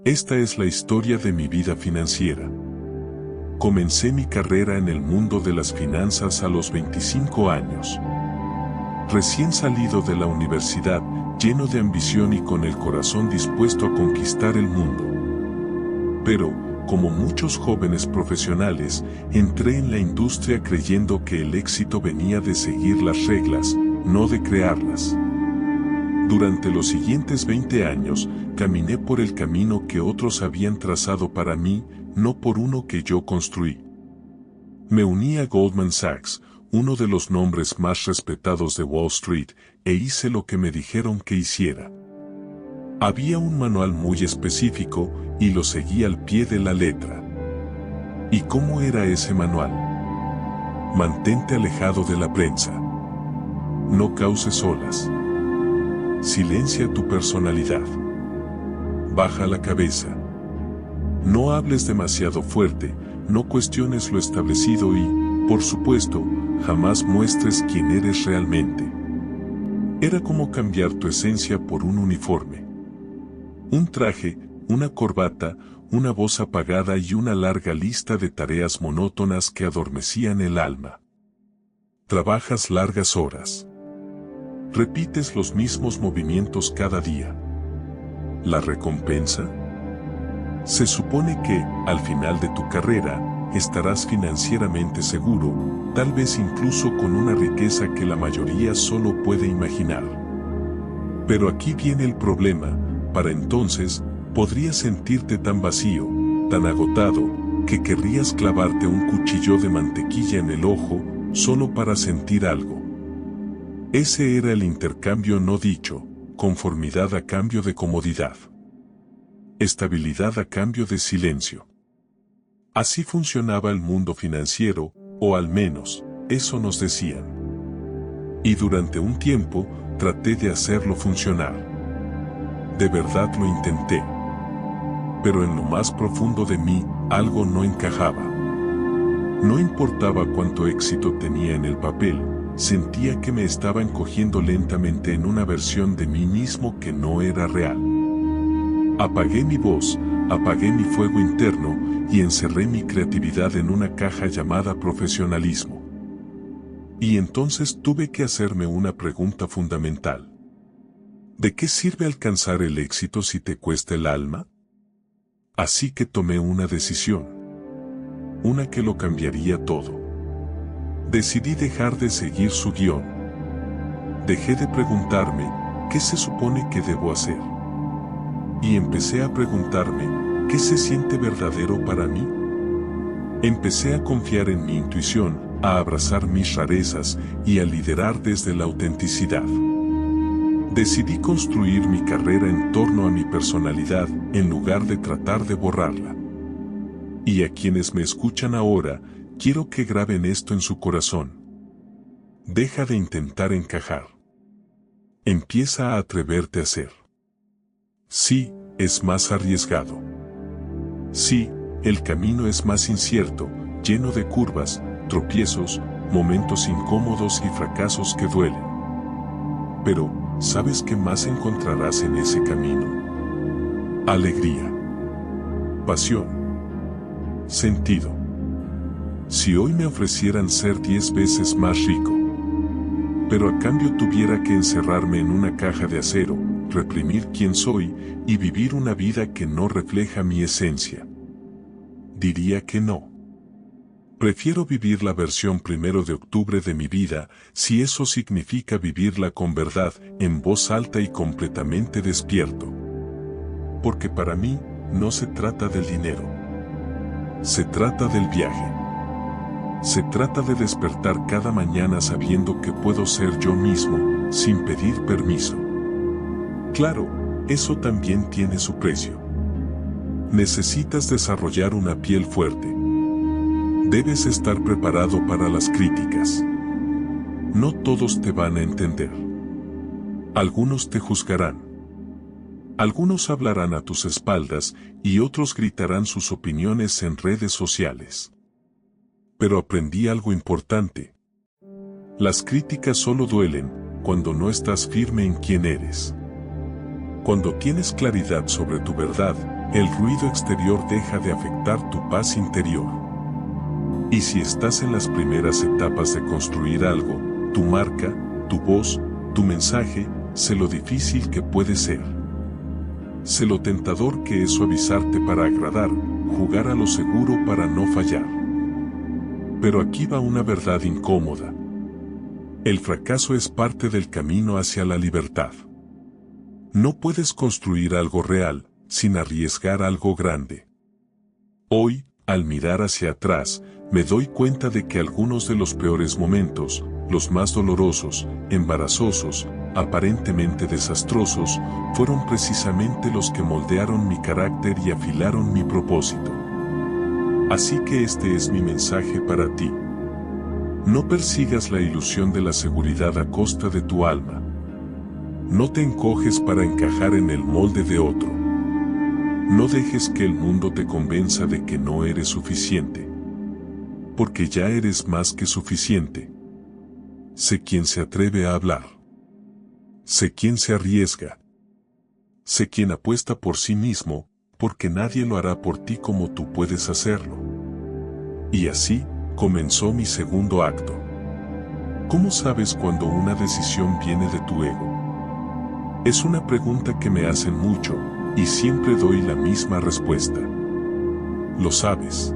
Esta es la historia de mi vida financiera. Comencé mi carrera en el mundo de las finanzas a los 25 años. Recién salido de la universidad, lleno de ambición y con el corazón dispuesto a conquistar el mundo. Pero, como muchos jóvenes profesionales, entré en la industria creyendo que el éxito venía de seguir las reglas, no de crearlas. Durante los siguientes 20 años, caminé por el camino que otros habían trazado para mí, no por uno que yo construí. Me uní a Goldman Sachs, uno de los nombres más respetados de Wall Street, e hice lo que me dijeron que hiciera. Había un manual muy específico, y lo seguí al pie de la letra. ¿Y cómo era ese manual? Mantente alejado de la prensa. No causes olas. Silencia tu personalidad. Baja la cabeza. No hables demasiado fuerte, no cuestiones lo establecido y, por supuesto, jamás muestres quién eres realmente. Era como cambiar tu esencia por un uniforme. Un traje, una corbata, una voz apagada y una larga lista de tareas monótonas que adormecían el alma. Trabajas largas horas. Repites los mismos movimientos cada día. ¿La recompensa? Se supone que, al final de tu carrera, estarás financieramente seguro, tal vez incluso con una riqueza que la mayoría solo puede imaginar. Pero aquí viene el problema, para entonces, podrías sentirte tan vacío, tan agotado, que querrías clavarte un cuchillo de mantequilla en el ojo, solo para sentir algo. Ese era el intercambio no dicho, conformidad a cambio de comodidad. Estabilidad a cambio de silencio. Así funcionaba el mundo financiero, o al menos, eso nos decían. Y durante un tiempo, traté de hacerlo funcionar. De verdad lo intenté. Pero en lo más profundo de mí, algo no encajaba. No importaba cuánto éxito tenía en el papel, sentía que me estaba encogiendo lentamente en una versión de mí mismo que no era real. Apagué mi voz, apagué mi fuego interno y encerré mi creatividad en una caja llamada profesionalismo. Y entonces tuve que hacerme una pregunta fundamental. ¿De qué sirve alcanzar el éxito si te cuesta el alma? Así que tomé una decisión. Una que lo cambiaría todo. Decidí dejar de seguir su guión. Dejé de preguntarme, ¿qué se supone que debo hacer? Y empecé a preguntarme, ¿qué se siente verdadero para mí? Empecé a confiar en mi intuición, a abrazar mis rarezas y a liderar desde la autenticidad. Decidí construir mi carrera en torno a mi personalidad, en lugar de tratar de borrarla. Y a quienes me escuchan ahora, quiero que graben esto en su corazón. Deja de intentar encajar. Empieza a atreverte a ser. Sí, es más arriesgado. Sí, el camino es más incierto, lleno de curvas, tropiezos, momentos incómodos y fracasos que duelen. Pero, ¿sabes qué más encontrarás en ese camino? Alegría. Pasión. Sentido. Si hoy me ofrecieran ser 10 veces más rico, pero a cambio tuviera que encerrarme en una caja de acero, reprimir quién soy y vivir una vida que no refleja mi esencia, diría que no. Prefiero vivir la versión 1 de octubre de mi vida, si eso significa vivirla con verdad, en voz alta y completamente despierto. Porque para mí, no se trata del dinero. Se trata del viaje. Se trata de despertar cada mañana sabiendo que puedo ser yo mismo, sin pedir permiso. Claro, eso también tiene su precio. Necesitas desarrollar una piel fuerte. Debes estar preparado para las críticas. No todos te van a entender. Algunos te juzgarán. Algunos hablarán a tus espaldas y otros gritarán sus opiniones en redes sociales. Pero aprendí algo importante. Las críticas solo duelen cuando no estás firme en quién eres. Cuando tienes claridad sobre tu verdad, el ruido exterior deja de afectar tu paz interior. Y si estás en las primeras etapas de construir algo, tu marca, tu voz, tu mensaje, sé lo difícil que puede ser. Sé lo tentador que es suavizarte para agradar, jugar a lo seguro para no fallar. Pero aquí va una verdad incómoda. El fracaso es parte del camino hacia la libertad. No puedes construir algo real sin arriesgar algo grande. Hoy, al mirar hacia atrás, me doy cuenta de que algunos de los peores momentos, los más dolorosos, embarazosos, aparentemente desastrosos, fueron precisamente los que moldearon mi carácter y afilaron mi propósito. Así que este es mi mensaje para ti. No persigas la ilusión de la seguridad a costa de tu alma. No te encoges para encajar en el molde de otro. No dejes que el mundo te convenza de que no eres suficiente. Porque ya eres más que suficiente. Sé quién se atreve a hablar. Sé quién se arriesga. Sé quién apuesta por sí mismo, porque nadie lo hará por ti como tú puedes hacerlo. Y así, comenzó mi segundo acto. ¿Cómo sabes cuando una decisión viene de tu ego? Es una pregunta que me hacen mucho, y siempre doy la misma respuesta. Lo sabes.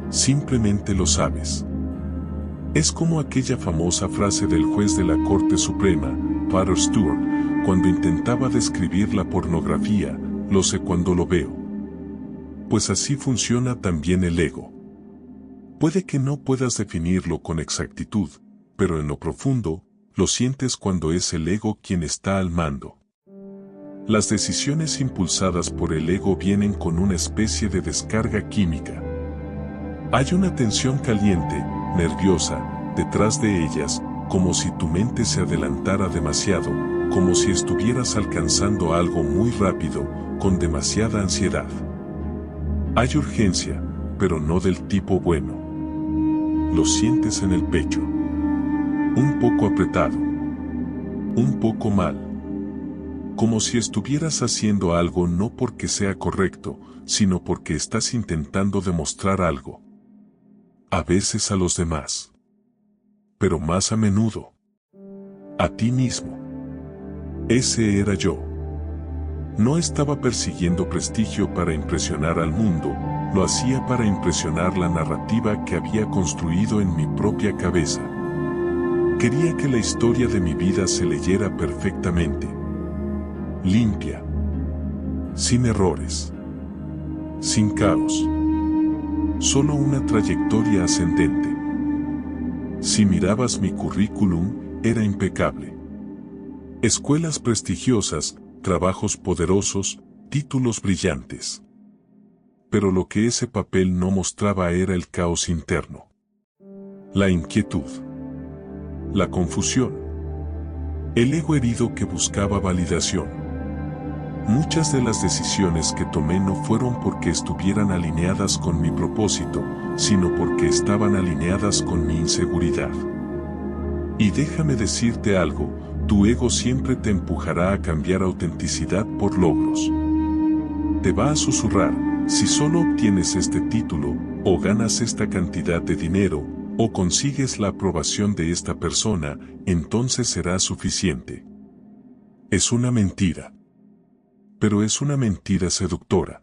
Simplemente lo sabes. Es como aquella famosa frase del juez de la Corte Suprema, Potter Stewart, cuando intentaba describir la pornografía: lo sé cuando lo veo. Pues así funciona también el ego. Puede que no puedas definirlo con exactitud, pero en lo profundo, lo sientes cuando es el ego quien está al mando. Las decisiones impulsadas por el ego vienen con una especie de descarga química. Hay una tensión caliente, nerviosa, detrás de ellas, como si tu mente se adelantara demasiado, como si estuvieras alcanzando algo muy rápido, con demasiada ansiedad. Hay urgencia, pero no del tipo bueno. Lo sientes en el pecho. Un poco apretado. Un poco mal. Como si estuvieras haciendo algo no porque sea correcto, sino porque estás intentando demostrar algo. A veces a los demás. Pero más a menudo, a ti mismo. Ese era yo. No estaba persiguiendo prestigio para impresionar al mundo, lo hacía para impresionar la narrativa que había construido en mi propia cabeza. Quería que la historia de mi vida se leyera perfectamente. Limpia. Sin errores. Sin caos. Solo una trayectoria ascendente. Si mirabas mi currículum, era impecable. Escuelas prestigiosas, trabajos poderosos, títulos brillantes. Pero lo que ese papel no mostraba era el caos interno. La inquietud. La confusión. El ego herido que buscaba validación. Muchas de las decisiones que tomé no fueron porque estuvieran alineadas con mi propósito, sino porque estaban alineadas con mi inseguridad. Y déjame decirte algo, tu ego siempre te empujará a cambiar autenticidad por logros. Te va a susurrar: si solo obtienes este título, o ganas esta cantidad de dinero, o consigues la aprobación de esta persona, entonces será suficiente. Es una mentira. Pero es una mentira seductora.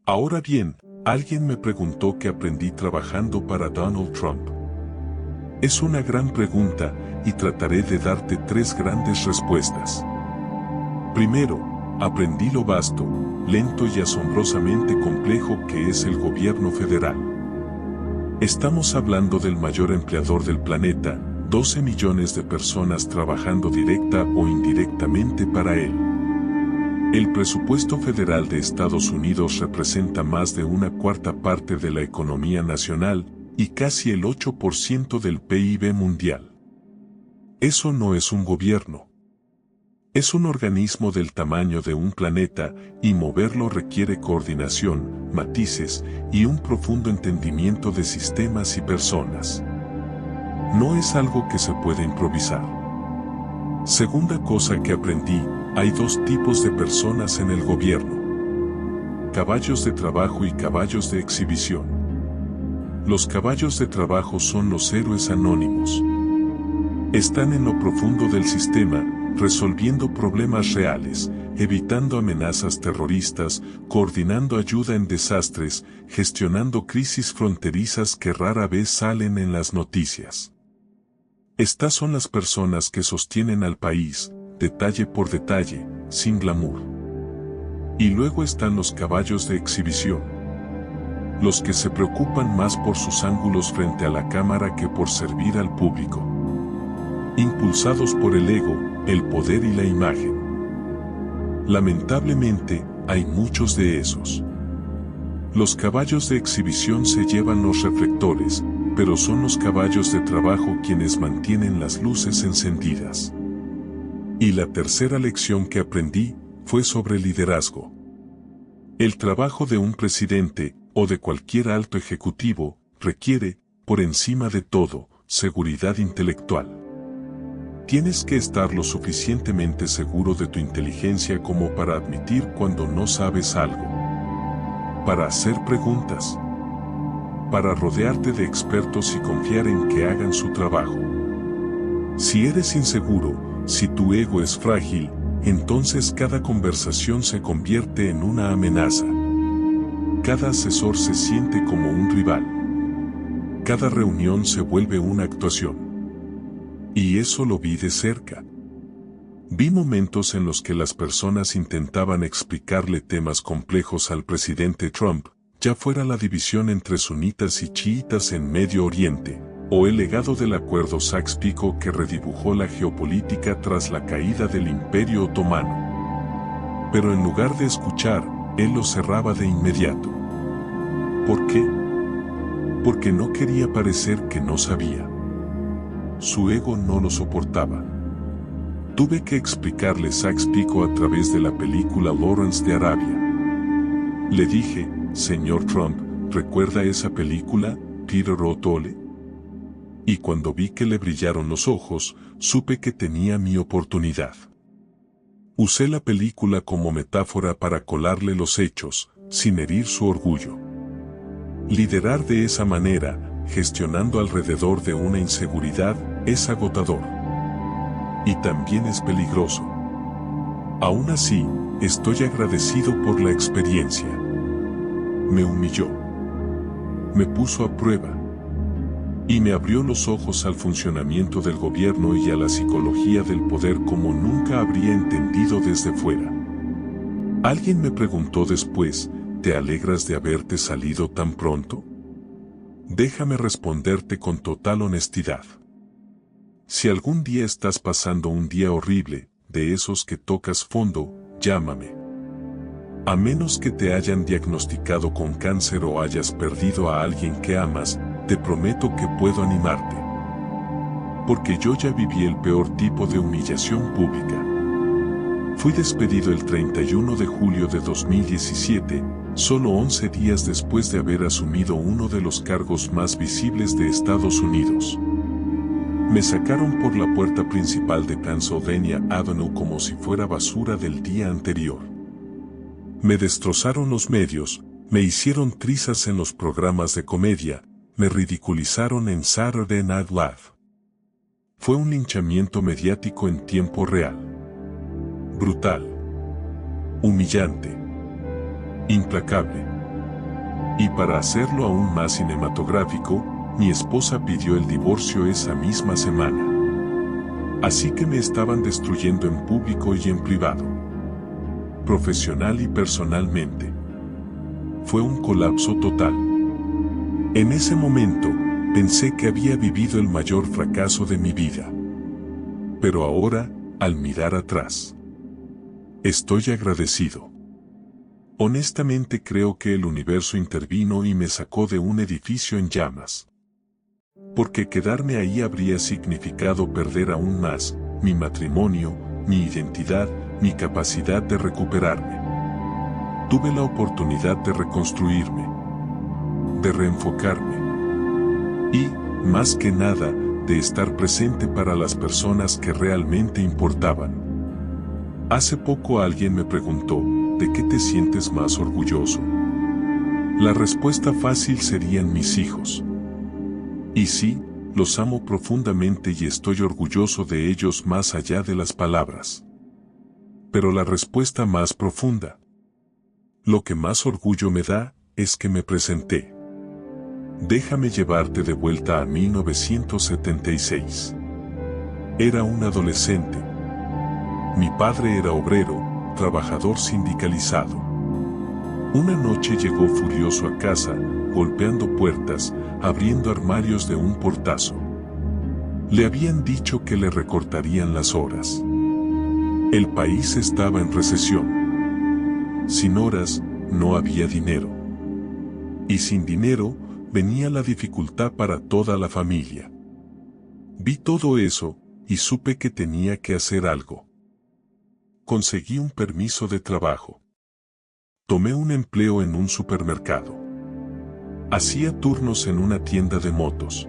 Ahora bien, alguien me preguntó qué aprendí trabajando para Donald Trump. Es una gran pregunta, y trataré de darte 3 grandes respuestas. Primero, aprendí lo vasto, lento y asombrosamente complejo que es el gobierno federal. Estamos hablando del mayor empleador del planeta, 12 millones de personas trabajando directa o indirectamente para él. El presupuesto federal de Estados Unidos representa más de 1/4 parte de la economía nacional y casi el 8% del PIB mundial. Eso no es un gobierno. Es un organismo del tamaño de un planeta, y moverlo requiere coordinación, matices y un profundo entendimiento de sistemas y personas. No es algo que se puede improvisar. Segunda cosa que aprendí: hay 2 tipos de personas en el gobierno. Caballos de trabajo y caballos de exhibición. Los caballos de trabajo son los héroes anónimos. Están en lo profundo del sistema, resolviendo problemas reales, evitando amenazas terroristas, coordinando ayuda en desastres, gestionando crisis fronterizas que rara vez salen en las noticias. Estas son las personas que sostienen al país, detalle por detalle, sin glamour. Y luego están los caballos de exhibición. Los que se preocupan más por sus ángulos frente a la cámara que por servir al público. Impulsados por el ego, el poder y la imagen. Lamentablemente, hay muchos de esos. Los caballos de exhibición se llevan los reflectores, pero son los caballos de trabajo quienes mantienen las luces encendidas. Y la tercera lección que aprendí fue sobre liderazgo. El trabajo de un presidente, o de cualquier alto ejecutivo, requiere, por encima de todo, seguridad intelectual. Tienes que estar lo suficientemente seguro de tu inteligencia como para admitir cuando no sabes algo. Para hacer preguntas. Para rodearte de expertos y confiar en que hagan su trabajo. Si eres inseguro, si tu ego es frágil, entonces cada conversación se convierte en una amenaza. Cada asesor se siente como un rival. Cada reunión se vuelve una actuación. Y eso lo vi de cerca. Vi momentos en los que las personas intentaban explicarle temas complejos al presidente Trump, ya fuera la división entre sunitas y chiitas en Medio Oriente, o el legado del acuerdo Sykes-Picot que redibujó la geopolítica tras la caída del Imperio Otomano. Pero en lugar de escuchar, él lo cerraba de inmediato. ¿Por qué? Porque no quería parecer que no sabía. Su ego no lo soportaba. Tuve que explicarle Sykes-Picot a través de la película Lawrence de Arabia. Le dije, señor Trump, ¿recuerda esa película, Peter O'Toole? Y cuando vi que le brillaron los ojos, supe que tenía mi oportunidad. Usé la película como metáfora para colarle los hechos, sin herir su orgullo. Liderar de esa manera, gestionando alrededor de una inseguridad, es agotador. Y también es peligroso. Aún así, estoy agradecido por la experiencia. Me humilló. Me puso a prueba. Y me abrió los ojos al funcionamiento del gobierno y a la psicología del poder como nunca habría entendido desde fuera. Alguien me preguntó después, ¿te alegras de haberte salido tan pronto? Déjame responderte con total honestidad. Si algún día estás pasando un día horrible, de esos que tocas fondo, llámame. A menos que te hayan diagnosticado con cáncer o hayas perdido a alguien que amas, te prometo que puedo animarte. Porque yo ya viví el peor tipo de humillación pública. Fui despedido el 31 de julio de 2017, solo 11 días después de haber asumido uno de los cargos más visibles de Estados Unidos. Me sacaron por la puerta principal de Pennsylvania Avenue como si fuera basura del día anterior. Me destrozaron los medios, me hicieron trizas en los programas de comedia, me ridiculizaron en Saturday Night Live. Fue un linchamiento mediático en tiempo real. Brutal. Humillante. Implacable. Y para hacerlo aún más cinematográfico, mi esposa pidió el divorcio esa misma semana. Así que me estaban destruyendo en público y en privado. Profesional y personalmente. Fue un colapso total. En ese momento, pensé que había vivido el mayor fracaso de mi vida. Pero ahora, al mirar atrás, estoy agradecido. Honestamente creo que el universo intervino y me sacó de un edificio en llamas. Porque quedarme ahí habría significado perder aún más mi matrimonio, mi identidad, mi capacidad de recuperarme. Tuve la oportunidad de reconstruirme, de reenfocarme y, más que nada, de estar presente para las personas que realmente importaban. Hace poco alguien me preguntó, ¿de qué te sientes más orgulloso? La respuesta fácil serían mis hijos. Y sí, los amo profundamente y estoy orgulloso de ellos más allá de las palabras. Pero la respuesta más profunda, lo que más orgullo me da, es que me presenté. Déjame llevarte de vuelta a 1976. Era un adolescente. Mi padre era obrero, trabajador sindicalizado. Una noche llegó furioso a casa, golpeando puertas, abriendo armarios de un portazo. Le habían dicho que le recortarían las horas. El país estaba en recesión. Sin horas, no había dinero. Y sin dinero, venía la dificultad para toda la familia. Vi todo eso, y supe que tenía que hacer algo. Conseguí un permiso de trabajo. Tomé un empleo en un supermercado. Hacía turnos en una tienda de motos.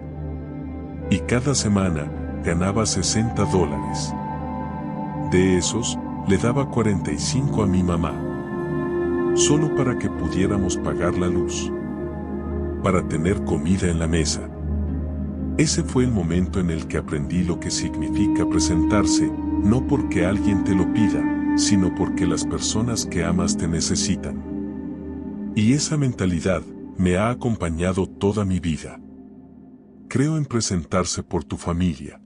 Y cada semana, ganaba $60. De esos, le daba 45 a mi mamá. Solo para que pudiéramos pagar la luz. Para tener comida en la mesa. Ese fue el momento en el que aprendí lo que significa presentarse, no porque alguien te lo pida, sino porque las personas que amas te necesitan. Y esa mentalidad me ha acompañado toda mi vida. Creo en presentarse por tu familia,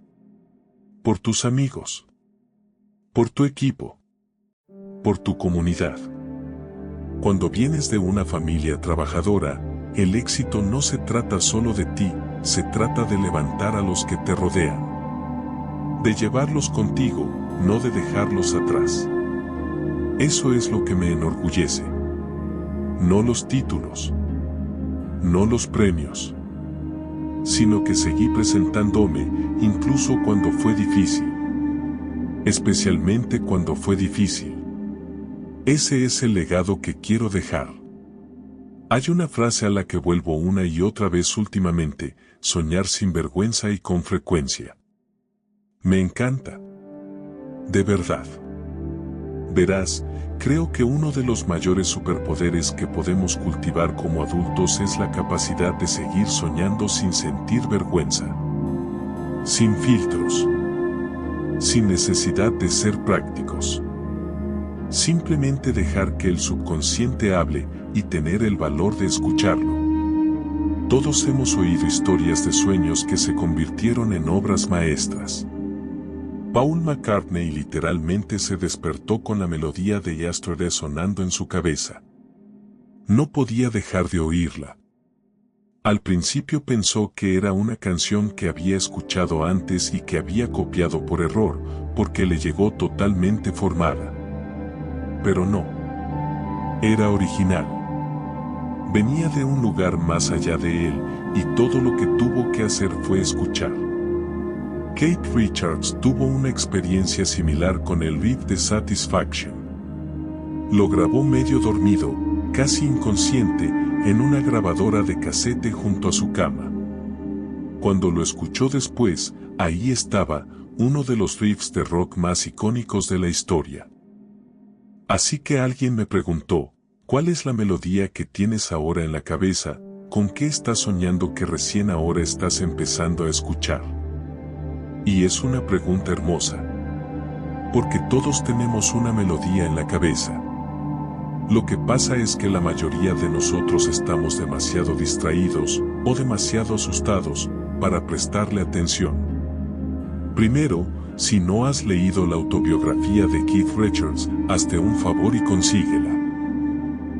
por tus amigos, por tu equipo, por tu comunidad. Cuando vienes de una familia trabajadora, el éxito no se trata solo de ti, se trata de levantar a los que te rodean. De llevarlos contigo, no de dejarlos atrás. Eso es lo que me enorgullece. No los títulos, no los premios, sino que seguí presentándome, incluso cuando fue difícil. Especialmente cuando fue difícil. Ese es el legado que quiero dejar. Hay una frase a la que vuelvo una y otra vez últimamente: soñar sin vergüenza y con frecuencia. Me encanta. De verdad. Verás, creo que uno de los mayores superpoderes que podemos cultivar como adultos es la capacidad de seguir soñando sin sentir vergüenza. Sin filtros. Sin necesidad de ser prácticos. Simplemente dejar que el subconsciente hable y tener el valor de escucharlo. Todos hemos oído historias de sueños que se convirtieron en obras maestras. Paul McCartney literalmente se despertó con la melodía de Yesterday sonando en su cabeza. No podía dejar de oírla. Al principio pensó que era una canción que había escuchado antes y que había copiado por error, porque le llegó totalmente formada. Pero no. Era original. Venía de un lugar más allá de él, y todo lo que tuvo que hacer fue escuchar. Keith Richards tuvo una experiencia similar con el riff de Satisfaction. Lo grabó medio dormido, casi inconsciente, en una grabadora de casete junto a su cama. Cuando lo escuchó después, ahí estaba, uno de los riffs de rock más icónicos de la historia. Así que alguien me preguntó: ¿cuál es la melodía que tienes ahora en la cabeza? ¿Con qué estás soñando que recién ahora estás empezando a escuchar? Y es una pregunta hermosa. Porque todos tenemos una melodía en la cabeza. Lo que pasa es que la mayoría de nosotros estamos demasiado distraídos, o demasiado asustados, para prestarle atención. Primero, si no has leído la autobiografía de Keith Richards, hazte un favor y consíguela.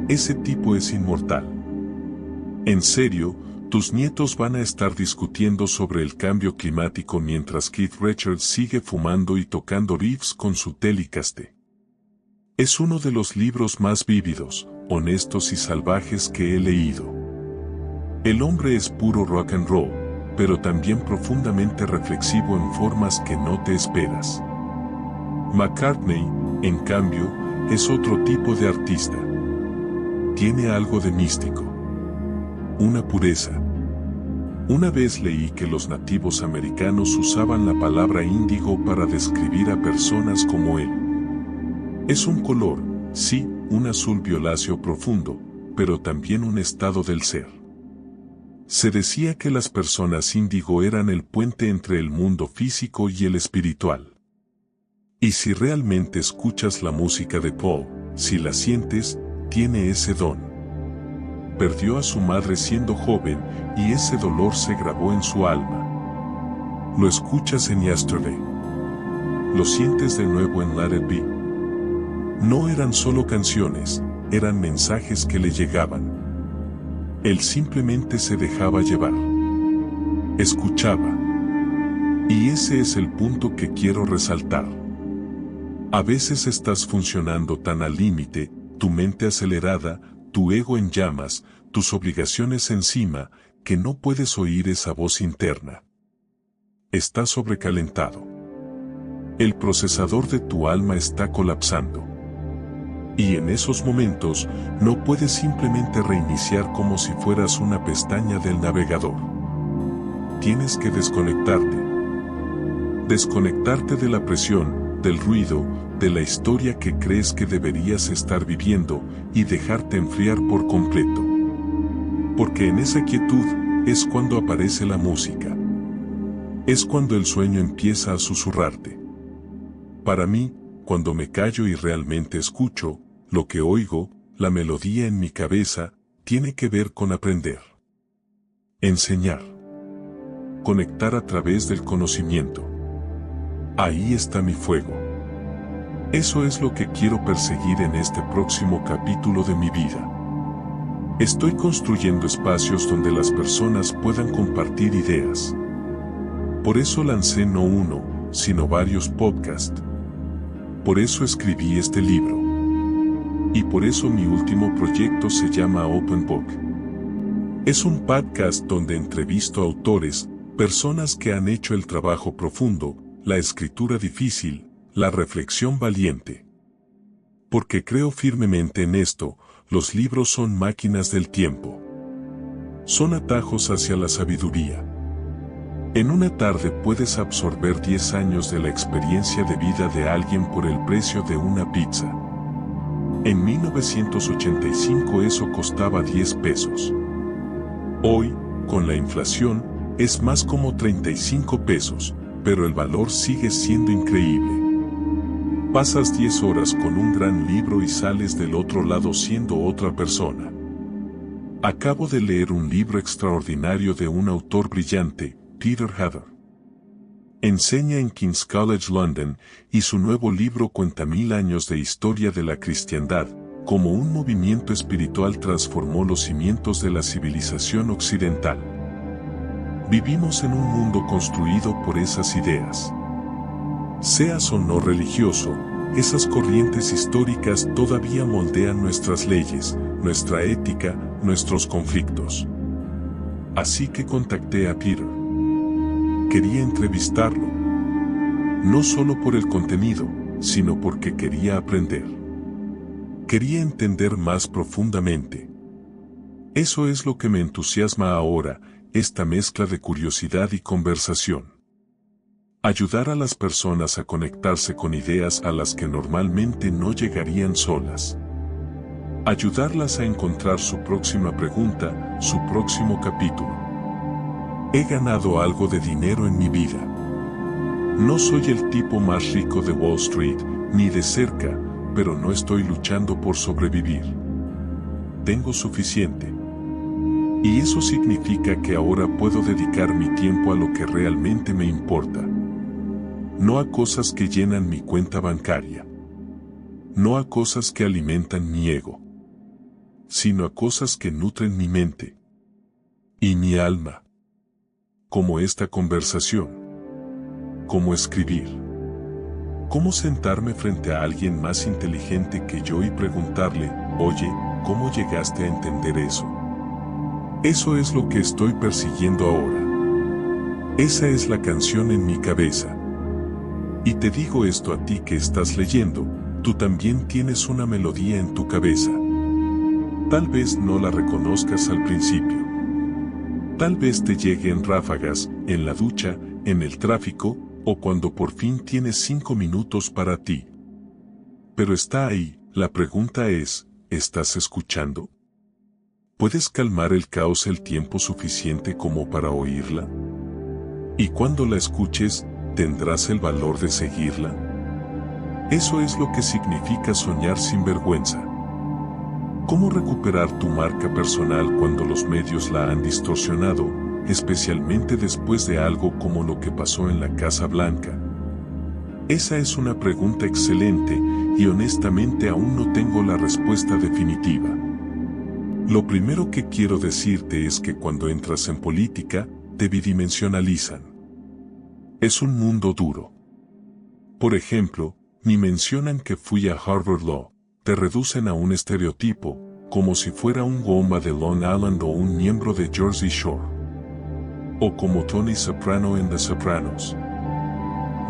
Ese tipo es inmortal. En serio, tus nietos van a estar discutiendo sobre el cambio climático mientras Keith Richards sigue fumando y tocando riffs con su Telecaster. Es uno de los libros más vívidos, honestos y salvajes que he leído. El hombre es puro rock and roll, pero también profundamente reflexivo en formas que no te esperas. McCartney, en cambio, es otro tipo de artista. Tiene algo de místico. Una pureza. Una vez leí que los nativos americanos usaban la palabra índigo para describir a personas como él. Es un color, Sí, un azul violáceo profundo, pero también un estado del ser. Se decía que las personas índigo eran el puente entre el mundo físico y el espiritual. Y si realmente escuchas la música de Paul, si la sientes, tiene ese don. Perdió a su madre siendo joven, y ese dolor se grabó en su alma. Lo escuchas en Yesterday. Lo sientes de nuevo en Let It Be. No eran solo canciones, eran mensajes que le llegaban. Él simplemente se dejaba llevar. Escuchaba. Y ese es el punto que quiero resaltar. A veces estás funcionando tan al límite, tu mente acelerada, tu ego en llamas, tus obligaciones encima, que no puedes oír esa voz interna. Estás sobrecalentado. El procesador de tu alma está colapsando. Y en esos momentos, no puedes simplemente reiniciar como si fueras una pestaña del navegador. Tienes que desconectarte. Desconectarte de la presión, del ruido, de la historia que crees que deberías estar viviendo, y dejarte enfriar por completo. Porque en esa quietud, es cuando aparece la música. Es cuando el sueño empieza a susurrarte. Para mí, cuando me callo y realmente escucho, lo que oigo, la melodía en mi cabeza, tiene que ver con aprender. Enseñar. Conectar a través del conocimiento. Ahí está mi fuego. Eso es lo que quiero perseguir en este próximo capítulo de mi vida. Estoy construyendo espacios donde las personas puedan compartir ideas. Por eso lancé no uno, sino varios podcasts. Por eso escribí este libro. Y por eso mi último proyecto se llama Open Book. Es un podcast donde entrevisto a autores, personas que han hecho el trabajo profundo, la escritura difícil, la reflexión valiente. Porque creo firmemente en esto, los libros son máquinas del tiempo. Son atajos hacia la sabiduría. En una tarde puedes absorber 10 años de la experiencia de vida de alguien por el precio de una pizza. En 1985 eso costaba 10 pesos. Hoy, con la inflación, es más como 35 pesos, pero el valor sigue siendo increíble. Pasas 10 horas con un gran libro y sales del otro lado siendo otra persona. Acabo de leer un libro extraordinario de un autor brillante, Peter Haber. Enseña en King's College London, y su nuevo libro cuenta 1000 años de historia de la cristiandad, como un movimiento espiritual transformó los cimientos de la civilización occidental. Vivimos en un mundo construido por esas ideas. Seas o no religioso, esas corrientes históricas todavía moldean nuestras leyes, nuestra ética, nuestros conflictos. Así que contacté a Peter. Quería entrevistarlo. No solo por el contenido, sino porque quería aprender. Quería entender más profundamente. Eso es lo que me entusiasma ahora, esta mezcla de curiosidad y conversación. Ayudar a las personas a conectarse con ideas a las que normalmente no llegarían solas. Ayudarlas a encontrar su próxima pregunta, su próximo capítulo. He ganado algo de dinero en mi vida. No soy el tipo más rico de Wall Street, ni de cerca, pero no estoy luchando por sobrevivir. Tengo suficiente. Y eso significa que ahora puedo dedicar mi tiempo a lo que realmente me importa. No a cosas que llenan mi cuenta bancaria. No a cosas que alimentan mi ego. Sino a cosas que nutren mi mente. Y mi alma. Como esta conversación. Cómo escribir. Cómo sentarme frente a alguien más inteligente que yo y preguntarle, oye, ¿cómo llegaste a entender eso? Eso es lo que estoy persiguiendo ahora. Esa es la canción en mi cabeza. Y te digo esto a ti que estás leyendo, tú también tienes una melodía en tu cabeza. Tal vez no la reconozcas al principio. Tal vez te llegue en ráfagas, en la ducha, en el tráfico, o cuando por fin tienes 5 minutos para ti. Pero está ahí, La pregunta es, ¿estás escuchando? ¿Puedes calmar el caos el tiempo suficiente como para oírla? Y cuando la escuches, ¿tendrás el valor de seguirla? Eso es lo que significa soñar sin vergüenza. ¿Cómo recuperar tu marca personal cuando los medios la han distorsionado, especialmente después de algo como lo que pasó en la Casa Blanca? Esa es una pregunta excelente y honestamente aún no tengo la respuesta definitiva. Lo primero que quiero decirte es que cuando entras en política, te bidimensionalizan. Es un mundo duro. Por ejemplo, ni mencionan que fui a Harvard Law, te reducen a un estereotipo, como si fuera un goma de Long Island o un miembro de Jersey Shore. O como Tony Soprano en The Sopranos.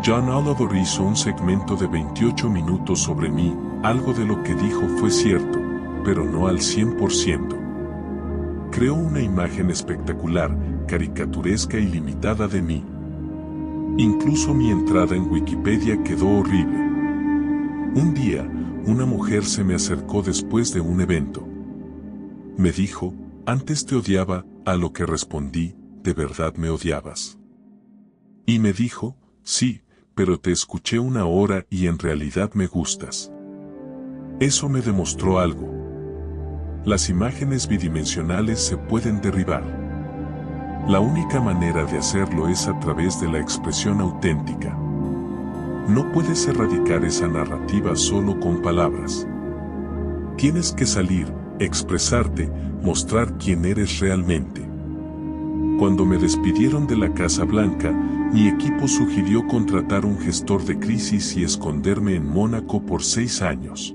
John Oliver hizo un segmento de 28 minutos sobre mí, algo de lo que dijo fue cierto, pero no al 100%. Creó una imagen espectacular, caricaturesca y limitada de mí. Incluso mi entrada en Wikipedia quedó horrible. Un día, una mujer se me acercó después de un evento. Me dijo, antes te odiaba, a lo que respondí, ¿de verdad me odiabas? Y me dijo, sí, pero te escuché una hora y en realidad me gustas. Eso me demostró algo. Las imágenes bidimensionales se pueden derribar. La única manera de hacerlo es a través de la expresión auténtica. No puedes erradicar esa narrativa solo con palabras. Tienes que salir, expresarte, mostrar quién eres realmente. Cuando me despidieron de la Casa Blanca, mi equipo sugirió contratar un gestor de crisis y esconderme en Mónaco por 6 años.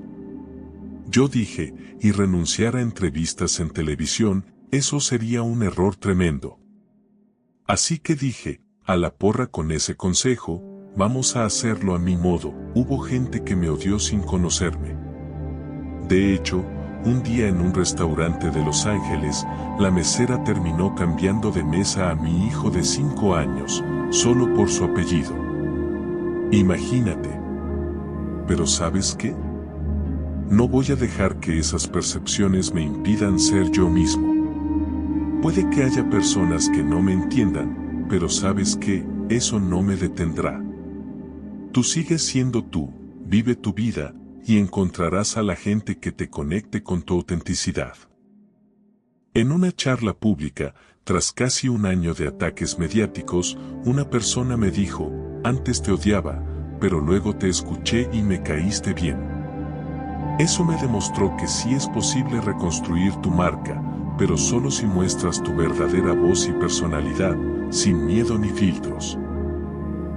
Yo dije, y renunciar a entrevistas en televisión, eso sería un error tremendo. Así que dije, a la porra con ese consejo, vamos a hacerlo a mi modo. Hubo gente que me odió sin conocerme. De hecho, un día en un restaurante de Los Ángeles, la mesera terminó cambiando de mesa a mi hijo de 5 años, solo por su apellido. Imagínate. Pero ¿sabes qué? No voy a dejar que esas percepciones me impidan ser yo mismo. Puede que haya personas que no me entiendan, pero ¿sabes qué? Eso no me detendrá. Tú sigues siendo tú, vive tu vida, y encontrarás a la gente que te conecte con tu autenticidad. En una charla pública, tras casi un año de ataques mediáticos, una persona me dijo, antes te odiaba, pero luego te escuché y me caíste bien. Eso me demostró que sí es posible reconstruir tu marca, pero solo si muestras tu verdadera voz y personalidad, sin miedo ni filtros.